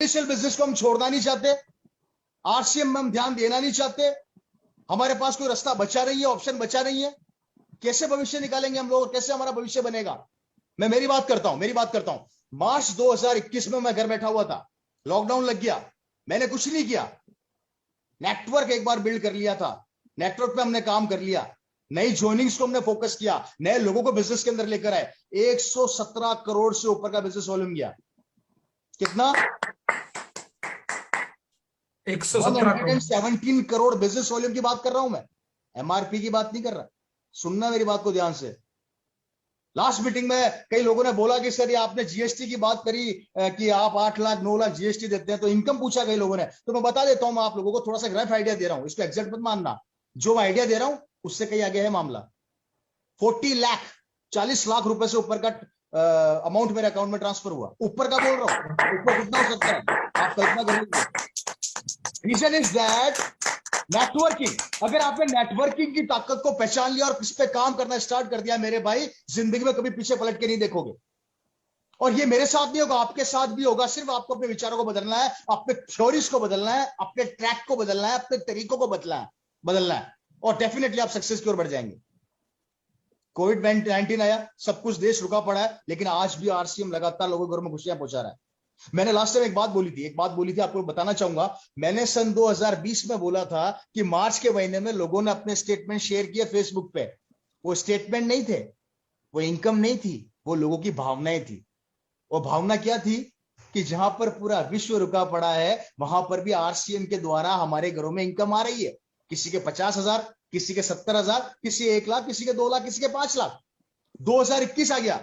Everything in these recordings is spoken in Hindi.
ट्रेडिशनल बिजनेस को हम छोड़ना नहीं चाहते, आरसीएम में हम ध्यान देना नहीं चाहते, हमारे पास कोई रास्ता बचा नहीं है, ऑप्शन बचा नहीं है। कैसे भविष्य निकालेंगे हम लोग, कैसे हमारा भविष्य बनेगा? मैं मेरी बात करता हूं। मार्च 2021 में मैं घर बैठा हुआ था, लॉकडाउन लग गया, मैंने कुछ नहीं किया, नेटवर्क एक बार बिल्ड कर लिया था, नेटवर्क पे हमने काम कर लिया, नई ज्वाइनिंग्स को हमने फोकस किया, नए लोगों को बिजनेस के अंदर लेकर आए, 117 करोड़ से ऊपर का बिजनेस वॉल्यूम गया। कितना? 117 करोड़ बिजनेस वॉल्यूम की बात कर रहा हूं मैं, एमआरपी की बात नहीं कर रहा। सुनना मेरी बात को ध्यान से। लास्ट मीटिंग में कई लोगों ने बोला कि सर ये आपने जीएसटी की बात करी कि आप 8 लाख 9 लाख जीएसटी देते हैं, तो इनकम पूछा कई लोगों ने, तो मैं बता देता हूं, मैं आप लोगों को थोड़ा सा रफ आइडिया दे रहा हूं, इसको एग्जैक्ट मत मानना, जो मैं आइडिया दे रहा हूं उससे कहीं आगे है मामला। 40 लाख 40 लाख रुपए से ऊपर का अमाउंट मेरे अकाउंट में ट्रांसफर हुआ, ऊपर का बोल रहा हूं, ऊपर कितना हो सकता है आप कल्पना कर लीजिए। Reason is that networking. अगर आपने नेटवर्किंग की ताकत को पहचान लिया और इस पे काम करना स्टार्ट कर दिया मेरे भाई, जिंदगी में कभी पीछे पलट के नहीं देखोगे। और ये मेरे साथ नहीं होगा, आपके साथ भी होगा। सिर्फ आपको अपने विचारों को बदलना है, अपने थ्योरीज को बदलना है, अपने ट्रैक को बदलना है, अपने तरीकों को बदलना है और डेफिनेटली आप सक्सेस की ओर बढ़ जाएंगे। कोविड-19 आया, सब कुछ देश रुका पड़ा है, लेकिन आज भी आरसीएम लगातार लोगों के घर में खुशियां पहुंचा रहा है। मैंने लास्ट टाइम एक बात बोली थी, आपको बताना चाहूंगा। मैंने सन 2020 में बोला था कि मार्च के महीने में लोगों ने अपने स्टेटमेंट शेयर किए फेसबुक पे। वो स्टेटमेंट नहीं थे, वो इनकम नहीं थी, वो लोगों की भावनाएं थी। वो भावना क्या थी कि जहां पर पूरा विश्व रुका पड़ा है, वहां पर भी आरसीएम के द्वारा हमारे घरों में इनकम आ रही है। किसी के 50,000, किसी के 70,000, किसी 1 लाख, किसी के 2 लाख, किसी के 5 लाख। 2021 आ गया,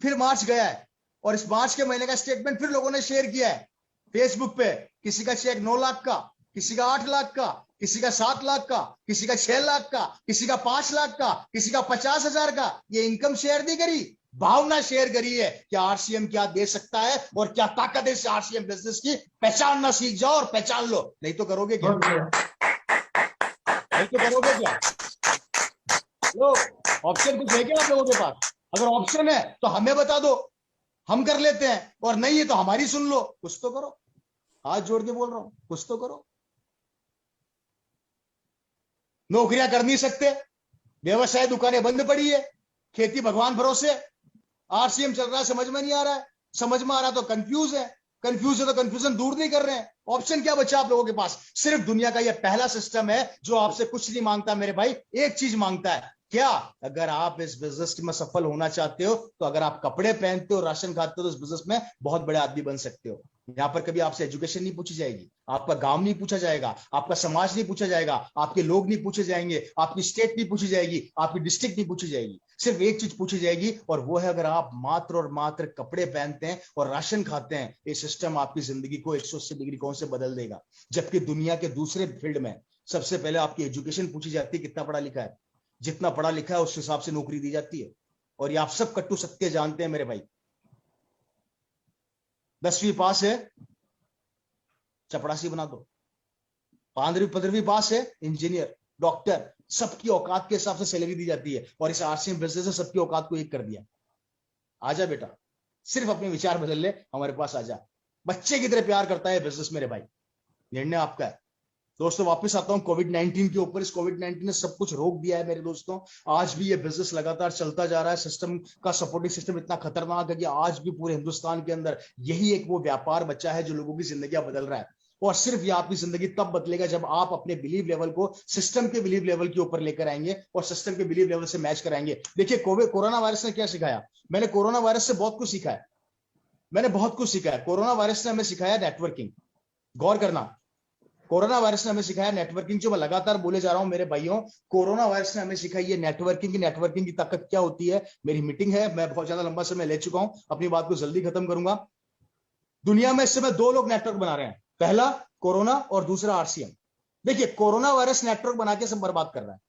फिर मार्च गया है, और इस मार्च के महीने का स्टेटमेंट फिर लोगों ने शेयर किया है फेसबुक पे। किसी का चेक 9 लाख का, किसी का 8 लाख का, किसी का 7 लाख का, किसी का 6 लाख का, किसी का 5 लाख का, किसी का 50,000 का। ये इनकम शेयर नहीं करी, भावना शेयर करी है कि आरसीएम क्या दे सकता है और क्या ताकत है इस आरसीएम बिजनेस की। पहचानना सीख जाओ और पहचान लो, नहीं तो करोगे क्या? नहीं तो करोगे क्या? लो, ऑप्शन कुछ है क्या आप लोगों के पास? अगर ऑप्शन है तो हमें बता दो, हम कर लेते हैं, और नहीं है तो हमारी सुन लो। कुछ तो करो, हाथ जोड़ के बोल रहा हूं, कुछ तो करो। नौकरियां कर नहीं सकते, व्यवसाय दुकानें बंद पड़ी है, खेती भगवान भरोसे। आरसीएम चल रहा है, समझ में नहीं आ रहा है, समझ में आ रहा तो कंफ्यूज है, कंफ्यूज है तो कंफ्यूजन दूर नहीं कर रहे हैं। ऑप्शन क्या बचा आप लोगों के पास? सिर्फ दुनिया का यह पहला सिस्टम है जो आपसे कुछ नहीं मांगता मेरे भाई, एक चीज मांगता है। क्या? अगर आप इस बिजनेस में सफल होना चाहते हो, तो अगर आप कपड़े पहनते हो, राशन खाते हो, तो इस बिजनेस में बहुत बड़े आदमी बन सकते हो। यहां पर कभी आपसे एजुकेशन नहीं पूछी जाएगी, आपका गांव नहीं पूछा जाएगा, आपका समाज नहीं पूछा जाएगा, आपके लोग नहीं पूछे जाएंगे, आपकी स्टेट नहीं पूछी जाएगी, आपकी डिस्ट्रिक्ट नहीं पूछी जाएगी। सिर्फ एक चीज पूछी जाएगी, और वो है अगर आप मात्र और मात्र कपड़े पहनते हैं और राशन खाते हैं, ये सिस्टम आपकी जिंदगी को 180 डिग्री कौन से बदल देगा। जबकि दुनिया के दूसरे फील्ड में सबसे पहले आपकी एजुकेशन पूछी जाती है, कितना पढ़ा लिखा है। जितना पढ़ा लिखा है उस हिसाब से नौकरी दी जाती है। और ये आप सब कट्टू सत्य जानते हैं मेरे भाई। 10वीं पास है, चपरासी बना दो। 15वीं पास है, इंजीनियर, डॉक्टर, सबकी औकात के हिसाब से सैलरी दी जाती है। और इस आरसीएम बिजनेस से सबकी औकात को एक कर दिया। आजा बेटा, सिर्फ अपने विचार बदल ले, हमारे पास आजा। बच्चे की तरह प्यार करता है बिजनेस मेरे भाई, निर्णय आपका है। दोस्तों वापस आता हूं कोविड-19 के ऊपर। इस कोविड-19 ने सब कुछ रोक दिया है मेरे दोस्तों। आज भी ये बिजनेस लगातार चलता जा रहा है। सिस्टम का सपोर्टिंग सिस्टम इतना खतरनाक है कि आज भी पूरे हिंदुस्तान के अंदर यही एक वो व्यापार बचा है जो लोगों की जिंदगी बदल रहा है। और सिर्फ ये आपकी जिंदगी तब बदलेगा जब आप अपने बिलीव लेवल को सिस्टम के बिलीव लेवल के ऊपर लेकर आएंगे और सिस्टम के बिलीव लेवल से मैच कराएंगे। देखिए कोरोना वायरस ने क्या सिखाया? मैंने कोरोना वायरस से बहुत कुछ सीखा है, मैंने बहुत कुछ सीखा है। कोरोना वायरस ने हमें सिखाया नेटवर्किंग। गौर करना, कोरोना वायरस ने हमें सिखाया नेटवर्किंग। जो मैं लगातार बोले जा रहा हूं मेरे भाइयों, कोरोना वायरस ने हमें सिखाई है नेटवर्किंग की। नेटवर्किंग की ताकत क्या होती है। मेरी मीटिंग है, मैं बहुत ज्यादा लंबा समय ले चुका हूं, अपनी बात को जल्दी खत्म करूंगा। दुनिया में इस समय 2 लोग नेटवर्क बना रहे हैं, पहला कोरोना और दूसरा आरसीएम। देखिए कोरोना वायरस नेटवर्क बना के सब बर्बाद कर रहा है।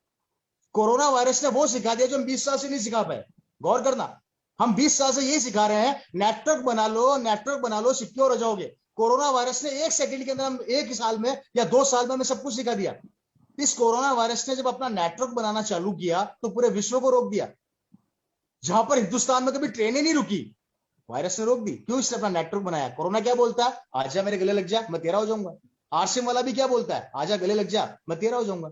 कोरोना वायरस ने वो सिखा दिया जो हम 20 साल से नहीं सिखा पाए। गौर करना, हम 20 साल से यही सिखा रहे हैं, नेटवर्क बना लो, सिक्योर हो जाओगे। कोरोना वायरस ने 1 सेकंड के अंदर, एक साल में या 2 साल में हमें सब कुछ सिखा दिया। इस कोरोना वायरस ने जब अपना नेटवर्क बनाना चालू किया तो पूरे विश्व को रोक दिया। जहां पर हिंदुस्तान में कभी ट्रेनें नहीं रुकी, वायरस ने रोक दी। क्यों? इसने अपना नेटवर्क बनाया। कोरोना क्या बोलता है? आजा मेरे गले लग जा, मैं तेरा हो जाऊंगा। आरसीएम वाला भी क्या बोलता है? आजा गले लग जा, मैं तेरा हो जाऊंगा।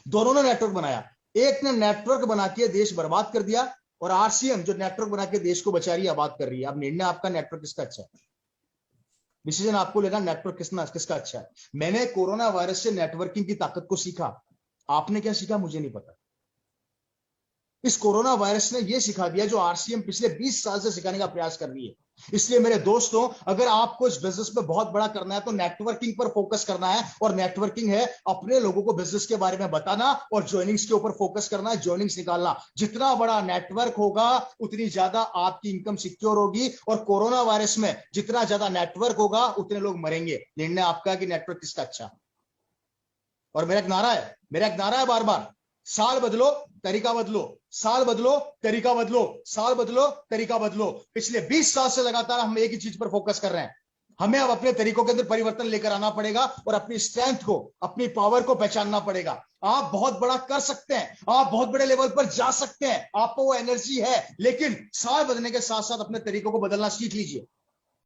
दोनों ने नेटवर्क बनाया। एक ने नेटवर्क बना के देश बर्बाद कर दिया, और आरसीएम जो नेटवर्क बना के देश को बचा रही है, आबाद कर रही है। अब निर्णय आपका, नेटवर्क किसका अच्छा है। डिसीजन आपको लेना, नेटवर्क किसका अच्छा है। मैंने कोरोना वायरस से नेटवर्किंग की ताकत को सीखा। आपने क्या सीखा मुझे नहीं पता। इस कोरोना वायरस ने यह सिखा दिया जो आरसीएम पिछले 20 साल से सिखाने का प्रयास कर रही है। इसलिए मेरे दोस्तों, अगर आपको इस बिजनेस में बहुत बड़ा करना है तो नेटवर्किंग पर फोकस करना है। और नेटवर्किंग है अपने लोगों को बिजनेस के बारे में बताना और ज्वाइनिंग्स के ऊपर फोकस करना है, ज्वाइनिंग्स निकालना। जितना बड़ा नेटवर्क होगा उतनी ज्यादा आपकी इनकम सिक्योर होगी। और कोरोना वायरस में जितना ज्यादा नेटवर्क होगा उतने लोग मरेंगे। निर्णय आपका है कि नेटवर्क किसका अच्छा। और मेरा एक नारा है बार बार, साल बदलो तरीका बदलो, साल बदलो तरीका बदलो, साल बदलो तरीका बदलो। पिछले 20 साल से लगातार हम एक ही चीज पर फोकस कर रहे हैं। हमें अब अपने तरीकों के अंदर परिवर्तन लेकर आना पड़ेगा और अपनी स्ट्रेंथ को, अपनी पावर को पहचानना पड़ेगा। आप बहुत बड़ा कर सकते हैं, आप बहुत बड़े लेवल पर जा सकते हैं, आपको वो एनर्जी है, लेकिन साल बदलने के साथ साथ अपने तरीकों को बदलना सीख लीजिए।